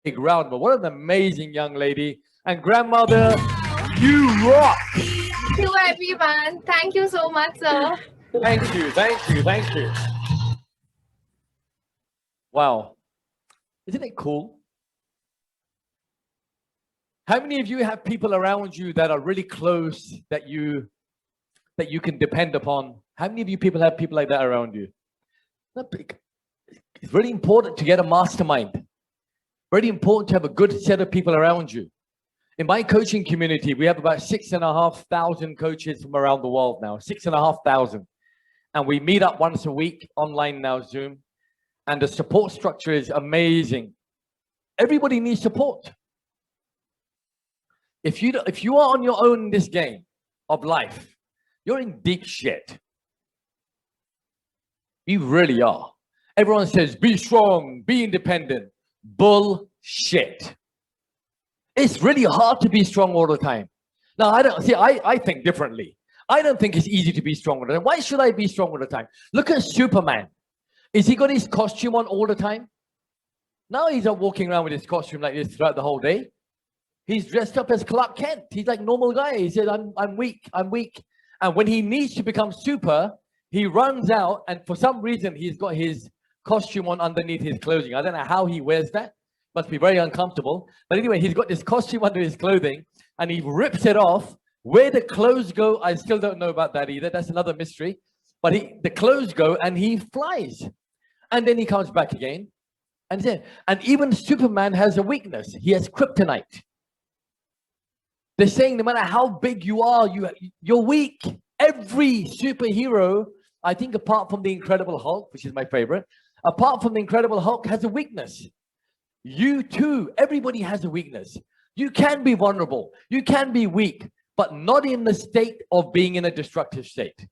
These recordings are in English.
Big round, but what an amazing young lady and grandmother. You rock. Thank you, everyone. Thank you so much, sir. Thank you, thank you, thank you. Wow, isn't it cool? How many of you have people around you that are really close that you can depend upon? How many of you people have people like that around you? It's really important to get a mastermind. Very important to have a good set of people around you. In my coaching community, we have about 6,500 coaches from around the world now, 6,500. And we meet up once a week online now, Zoom. And the support structure is amazing. Everybody needs support. If you are on your own in this game of life, you're in deep shit. You really are. Everyone says, be strong, be independent. Bullshit. It's really hard to be strong all the time. Now, I think differently. I don't think it's easy to be strong all the time. Why should I be strong all the time? Look at Superman. Is he got his costume on all the time? No, he's not walking around with his costume like this throughout the whole day. He's dressed up as Clark Kent. He's like normal guy. He says, I'm weak, I'm weak. And when he needs to become super, he runs out, and for some reason, he's got his costume on underneath his clothing. I don't know how he wears that. Must be very uncomfortable. But anyway, he's got this costume under his clothing, and he rips it off. Where the clothes go, I still don't know about that either. That's another mystery. But the clothes go, and he flies. And then he comes back again. And even Superman has a weakness. He has kryptonite. They're saying no matter how big you are, you're weak. Every superhero, I think apart from the Incredible Hulk, which is my favorite, apart from the Incredible Hulk, has a weakness. You too, everybody has a weakness. You can be vulnerable. You can be weak, but not in the state of being in a destructive state.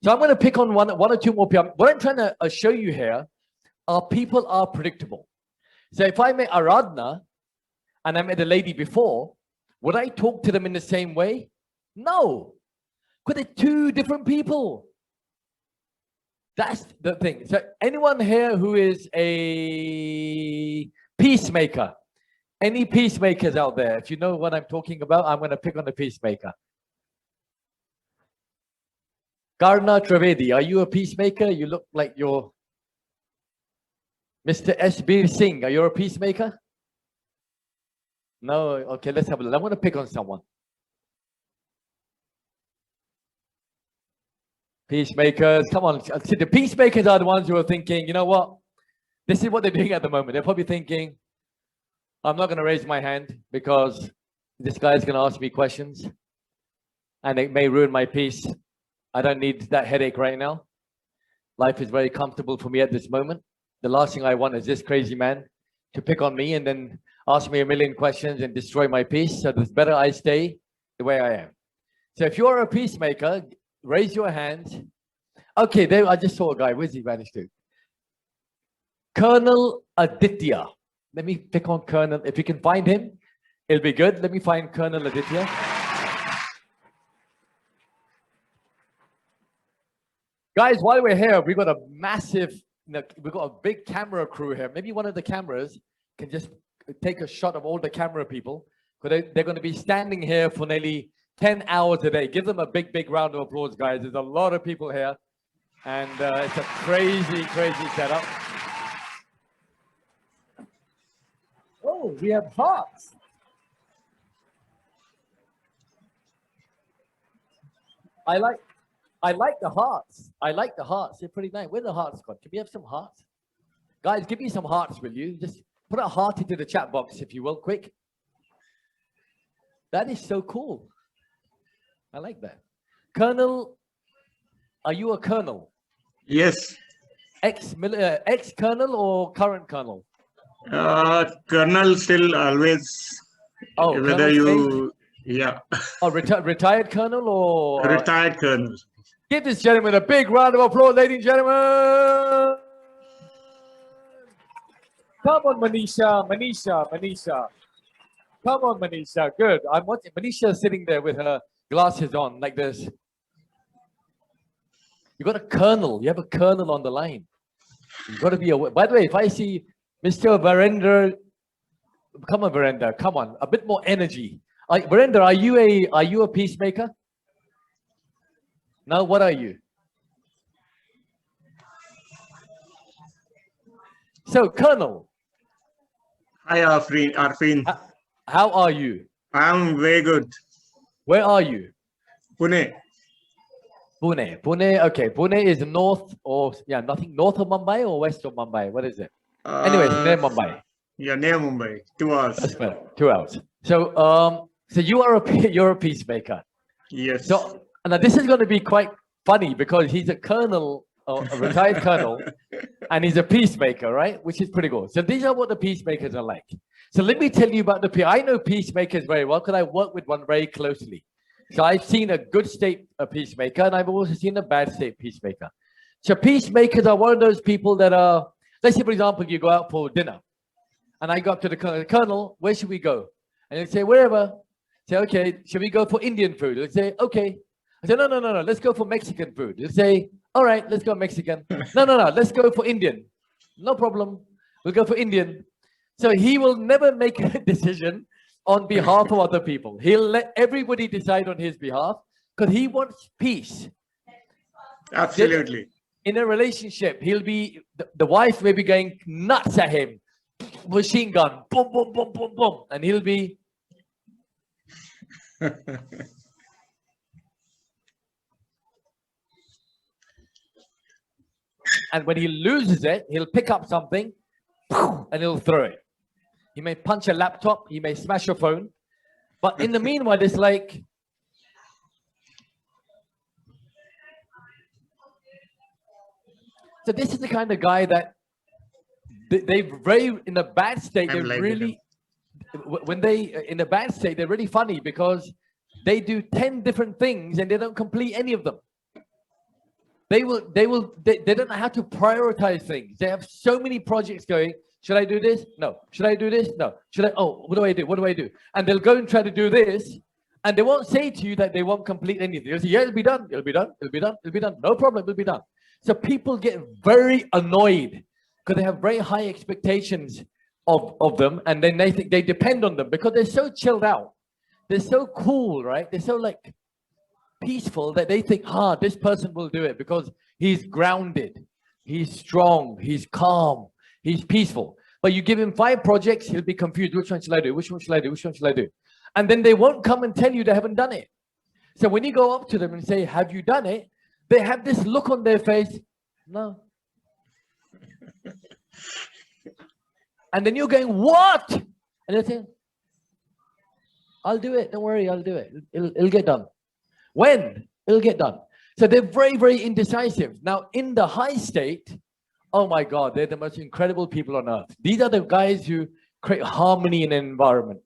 So I'm going to pick on one or two more people. What I'm trying to show you here are people are predictable. So if I met Aradhana and I met a lady before, would I talk to them in the same way? No, because they're two different people. That's the thing. So anyone here who is a peacemaker? Any peacemakers out there? If you know what I'm talking about, I'm going to pick on the peacemaker. Karna Trivedi, are you a peacemaker? You look like you're Mr. S.B. Singh. Are you a peacemaker? No, okay, let's have a look. I'm going to pick on someone. Peacemakers, come on. See, the peacemakers are the ones who are thinking, you know what? This is what they're doing at the moment. They're probably thinking, I'm not going to raise my hand because this guy's going to ask me questions and it may ruin my peace. I don't need that headache right now. Life is very comfortable for me at this moment. The last thing I want is this crazy man to pick on me and then ask me a million questions and destroy my peace. So it's better I stay the way I am. So if you're a peacemaker, raise your hand. Okay, there I just saw a guy. Where's he vanished to? Colonel Aditya. Let me pick on Colonel. If you can find him, it'll be good. Let me find Colonel Aditya. Guys, while we're here, we've got a massive, we've got a big camera crew here. Maybe one of the cameras can just take a shot of all the camera people, because they're going to be standing here for nearly 10 hours a day. Give them a big, big round of applause, guys. There's a lot of people here, and it's a crazy, crazy setup. Oh, we have hearts. I like the hearts. I like the hearts. They're pretty nice. Where the hearts gone? Can we have some hearts? Guys, give me some hearts, will you? Just put a heart into the chat box, if you will, quick. That is so cool. I like that. Colonel, are you a colonel? Yes. Ex-colonel or current colonel? Colonel still always. Oh, whether you, yeah. Oh, retired colonel or? Retired colonel. Give this gentleman a big round of applause, ladies and gentlemen. Come on, Manisha. Come on, Manisha. Good. I'm watching Manisha sitting there with her glasses on like this. You got a colonel. You have a colonel on the line. You got to be aware. By the way, if I see Mr. Virendra come on, Virender, come on, a bit more energy. Virender, are you a peacemaker? No, what are you? So, Colonel. Hi, Arfeen. How are you? I'm very good. Where are you? Pune. Pune. Pune, okay. Pune is north or, yeah, nothing, north of Mumbai or west of Mumbai? What is it? Anyways, near Mumbai. Yeah, near Mumbai. 2 hours. That's better. 2 hours. So, so you are you're a peacemaker. Yes. So now this is going to be quite funny because he's a colonel, a retired colonel, and he's a peacemaker, right? Which is pretty good. So these are what the peacemakers are like. So let me tell you about I know peacemakers very well because I work with one very closely. So I've seen a good state peacemaker, and I've also seen a bad state peacemaker. So peacemakers are one of those people that are, let's say, for example, you go out for dinner, and I go up to the colonel, where should we go? And they say, wherever. Say, okay, should we go for Indian food? They say, okay. I say, no, let's go for Mexican food. They say, all right, let's go Mexican. No, let's go for Indian. No problem. We'll go for Indian. So he will never make a decision on behalf of other people. He'll let everybody decide on his behalf because he wants peace. Absolutely. In a relationship, he'll be, the wife may be going nuts at him. Machine gun, boom, boom, boom, boom, boom. And he'll be, and when he loses it, he'll pick up something and he'll throw it. He may punch a laptop, he may smash a phone, but in the meanwhile, it's like, so this is the kind of guy that they very, in a bad state, they really, when they, in a bad state, they're really funny because they do 10 different things and they don't complete any of them. They don't know how to prioritize things. They have so many projects going. Should I do this? No. Should I do this? No. Should I? Oh, what do I do? What do I do? And they'll go and try to do this, and they won't say to you that they won't complete anything. They'll say, yeah, it'll be done. It'll be done. It'll be done. It'll be done. No problem. It'll be done. So people get very annoyed because they have very high expectations of them, and then they think they depend on them because they're so chilled out. They're so cool, right? They're so like peaceful that they think, this person will do it because he's grounded, he's strong, he's calm, he's peaceful. But you give him 5 projects, he'll be confused. Which one should I do? Which one should I do? Which one should I do? And then they won't come and tell you they haven't done it. So when you go up to them and say, have you done it? They have this look on their face, no. And then you're going, what? And they're saying, I'll do it. Don't worry, I'll do it. It'll get done. When? It'll get done. So they're very, very indecisive. Now, in the high state, oh my God, they're the most incredible people on earth. These are the guys who create harmony in an environment.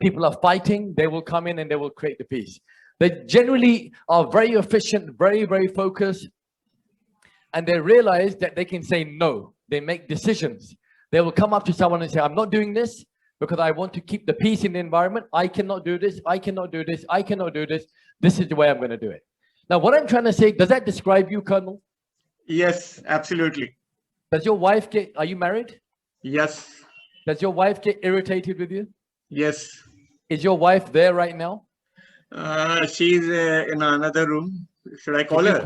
People are fighting, they will come in and they will create the peace. They generally are very efficient, very, very focused. And they realize that they can say no. They make decisions. They will come up to someone and say, I'm not doing this because I want to keep the peace in the environment. I cannot do this. I cannot do this. I cannot do this. This is the way I'm going to do it. Now, what I'm trying to say, does that describe you, Colonel? Yes, absolutely. Does your wife are you married? Yes. Does your wife get irritated with you? Yes. Is your wife there right now? She's in another room. Should I call her?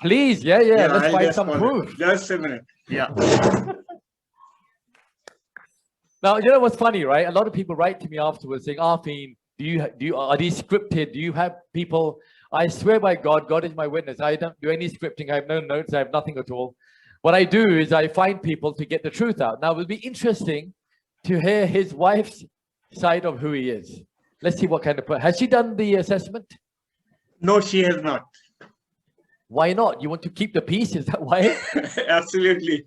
Please, yeah. Let's find some proof. Just a minute. Yeah. Now, you know what's funny, right? A lot of people write to me afterwards saying, Arfeen, are these scripted? Do you have people? I swear by God, God is my witness. I don't do any scripting. I have no notes. I have nothing at all. What I do is I find people to get the truth out. Now, it will be interesting to hear his wife's side of who he is. Let's see what kind of, has she done the assessment? No, she has not. Why not? You want to keep the peace? Is that why? Absolutely.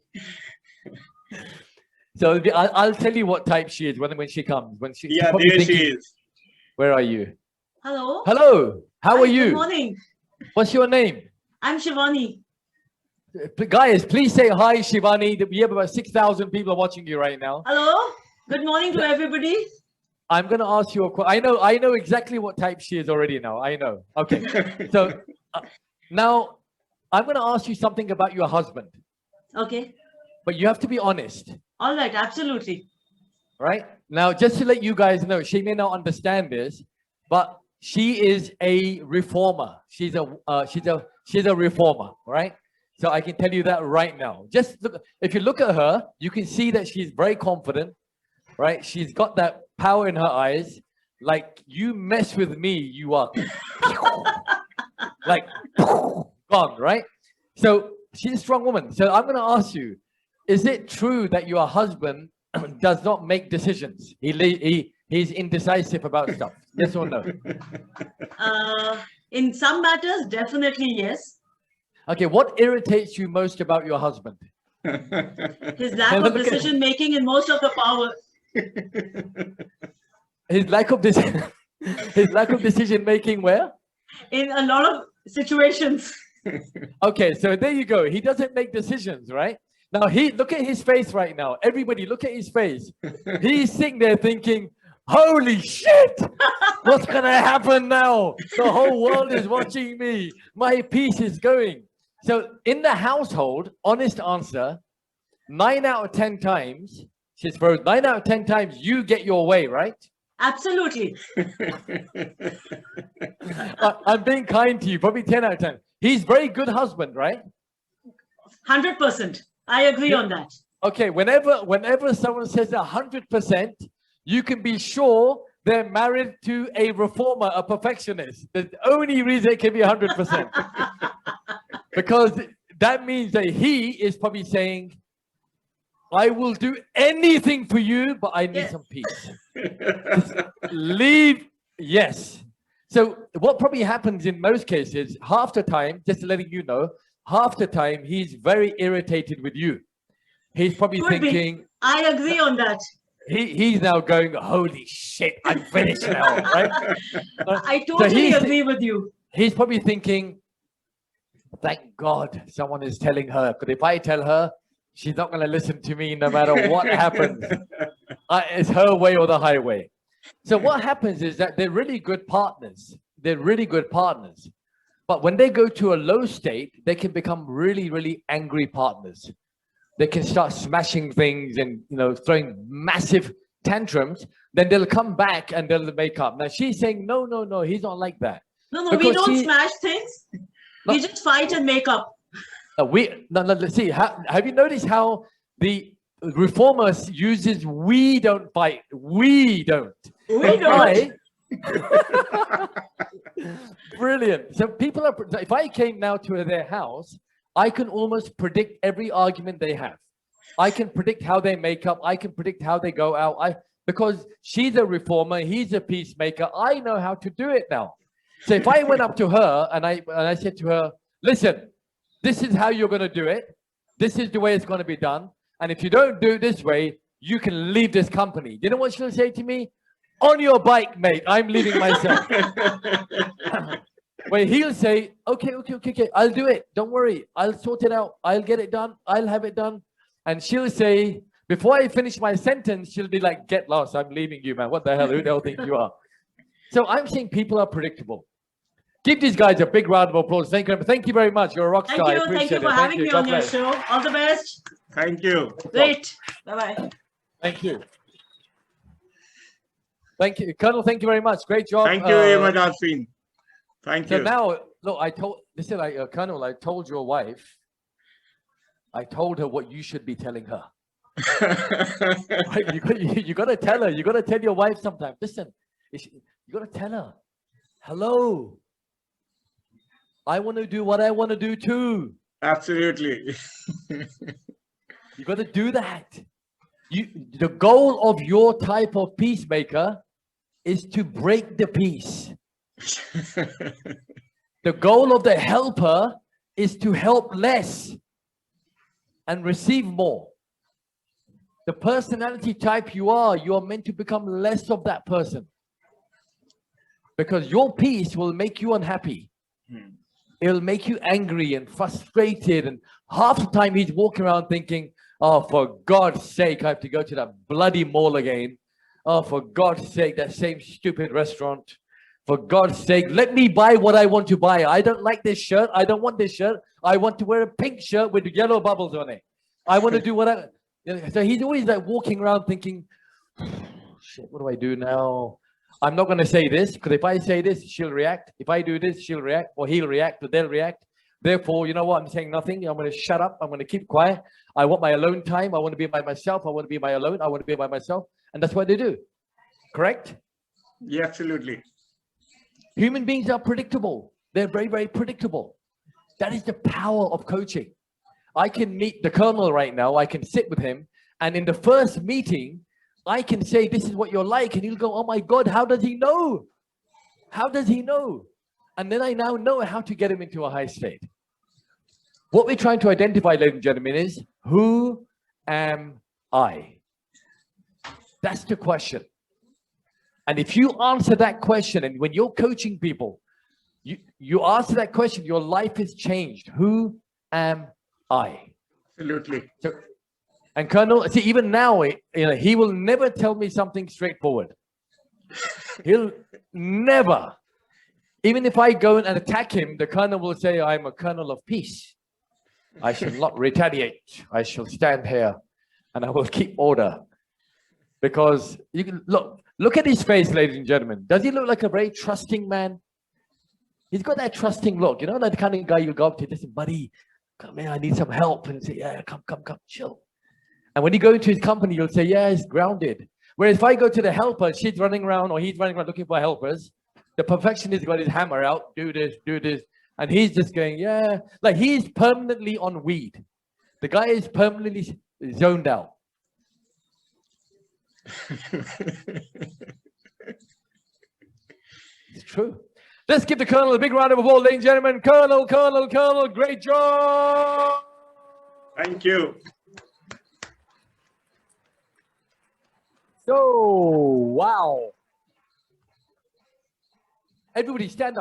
So I'll tell you what type she is when she comes. Yeah, there she is. Where are you? Hello. Hello. How are you? Good morning. What's your name? I'm Shivani. Guys, please say hi, Shivani. We have about 6,000 people watching you right now. Hello. Good morning to everybody. I'm going to ask you a question. I know exactly what type she is already now. I know. Okay. So now I'm going to ask you something about your husband. Okay. But you have to be honest. All right. Absolutely. right? Now, just to let you guys know, she may not understand this, but she is a reformer. She's a reformer, right? So I can tell you that right now. Just look, if you look at her, you can see that she's very confident, right? She's got that power in her eyes. Like, you mess with me, you are like gone, right? So she's a strong woman. So I'm going to ask you, is it true that your husband does not make decisions? He's indecisive about stuff. Yes or no? In some matters, definitely yes. Okay, what irritates you most about your husband? His lack of decision making in most of the power. His lack of decision making where? In a lot of situations. Okay, so there you go. He doesn't make decisions, right? Now look at his face right now. Everybody, look at his face. He's sitting there thinking, holy shit, what's gonna happen now? The whole world is watching me. My piece is going. So in the household, honest answer, 9 out of 10 times, she's frozen. 9 out of 10 times you get your way, right? Absolutely. I'm being kind to you, probably 10 out of 10. He's very good husband, right? 100%. I agree on that. Okay, whenever someone says 100%, you can be sure they're married to a reformer, a perfectionist. The only reason it can be 100%. Because that means that he is probably saying, I will do anything for you, but I need some peace. Just leave. Yes. So what probably happens in most cases, half the time, just letting you know, half the time he's very irritated with you. He's probably thinking, I agree on that. He's now going, holy shit, I'm finished now, right? I totally agree with you. He's probably thinking, thank God someone is telling her, because if I tell her, she's not going to listen to me no matter what happens. It's her way or the highway. So what happens is that they're really good partners. They're really good partners. But when they go to a low state, they can become really, really angry partners. They can start smashing things and, you know, throwing massive tantrums. Then they'll come back and they'll make up. Now she's saying, no, no, no, he's not like that. No, we don't smash things. No, we just fight and make up. Let's see. Have you noticed how the reformers uses we don't fight? We don't. We don't. Brilliant. So people are, if I came now to their house, I can almost predict every argument they have. I can predict how they make up. I can predict how they go out. Because she's a reformer, he's a peacemaker. I know how to do it now. So if I went up to her and I said to her, listen, this is how you're going to do it. This is the way it's going to be done. And if you don't do it this way, you can leave this company. You know what she'll say to me? On your bike, mate. I'm leaving myself. Where he'll say, okay, I'll do it. Don't worry. I'll sort it out. I'll get it done. I'll have it done. And she'll say, before I finish my sentence, she'll be like, get lost. I'm leaving you, man. What the hell? Who the hell think you are? So I'm saying people are predictable. Give these guys a big round of applause. Thank you very much. You're a rock star. Thank you for having me on your show. All the best. Thank you. Great. Bye-bye. Thank you. Thank you. Colonel, thank you very much. Great job. Thank you very much, Arfeen. Thank you. So now, look, Colonel, I told your wife, I told her what you should be telling her. Right? You got to tell her. You got to tell your wife sometimes. Listen, you got to tell her, hello, I want to do what I want to do too. Absolutely. You got to do that. The goal of your type of peacemaker is to break the peace. The goal of the helper is to help less and receive more. The personality type you are meant to become less of that person. Because your peace will make you unhappy. It'll make you angry and frustrated. And half the time he's walking around thinking, oh, for God's sake, I have to go to that bloody mall again. Oh, for God's sake, that same stupid restaurant. For God's sake, let me buy what I want to buy. I don't like this shirt. I don't want this shirt. I want to wear a pink shirt with yellow bubbles on it. I want to do what I... So he's always like walking around thinking, Shit, what do I do now? I'm not going to say this because if I say this, she'll react. If I do this, she'll react, or he'll react, or they'll react. Therefore, you know what? I'm saying nothing. I'm going to shut up. I'm going to keep quiet. I want my alone time. I want to be by myself. I want to be by alone. I want to be by myself. And that's what they do. Correct? Yeah, absolutely. Human beings are predictable. They're very, very predictable. That is the power of coaching. I can meet the colonel right now. I can sit with him. And in the first meeting, I can say, this is what you're like. And he'll go, oh my God, how does he know? How does he know? And then I now know how to get him into a high state. What we're trying to identify, ladies and gentlemen, is who am I? That's the question. And if you answer that question, and when you're coaching people, you answer that question, your life is changed. Who am I? Absolutely. So, and Colonel, see, even now, he will never tell me something straightforward. He'll never. Even if I go and attack him, the Colonel will say, I'm a Colonel of peace. I shall not retaliate. I shall stand here and I will keep order. Because you can look at his face, ladies and gentlemen. Does he look like a very trusting man? He's got that trusting look. You know, that kind of guy you go up to, listen, buddy, come here, I need some help. And say, yeah, come, chill. And when you go into his company, you'll say, yeah, he's grounded. Whereas if I go to the helper, she's running around, or he's running around looking for helpers, the perfectionist got his hammer out, do this, and he's just going, yeah, like he's permanently on weed. The guy is permanently zoned out. It's true. Let's give the Colonel a big round of applause, ladies and gentlemen. Colonel, great job. Thank you. So, wow. Everybody stand up.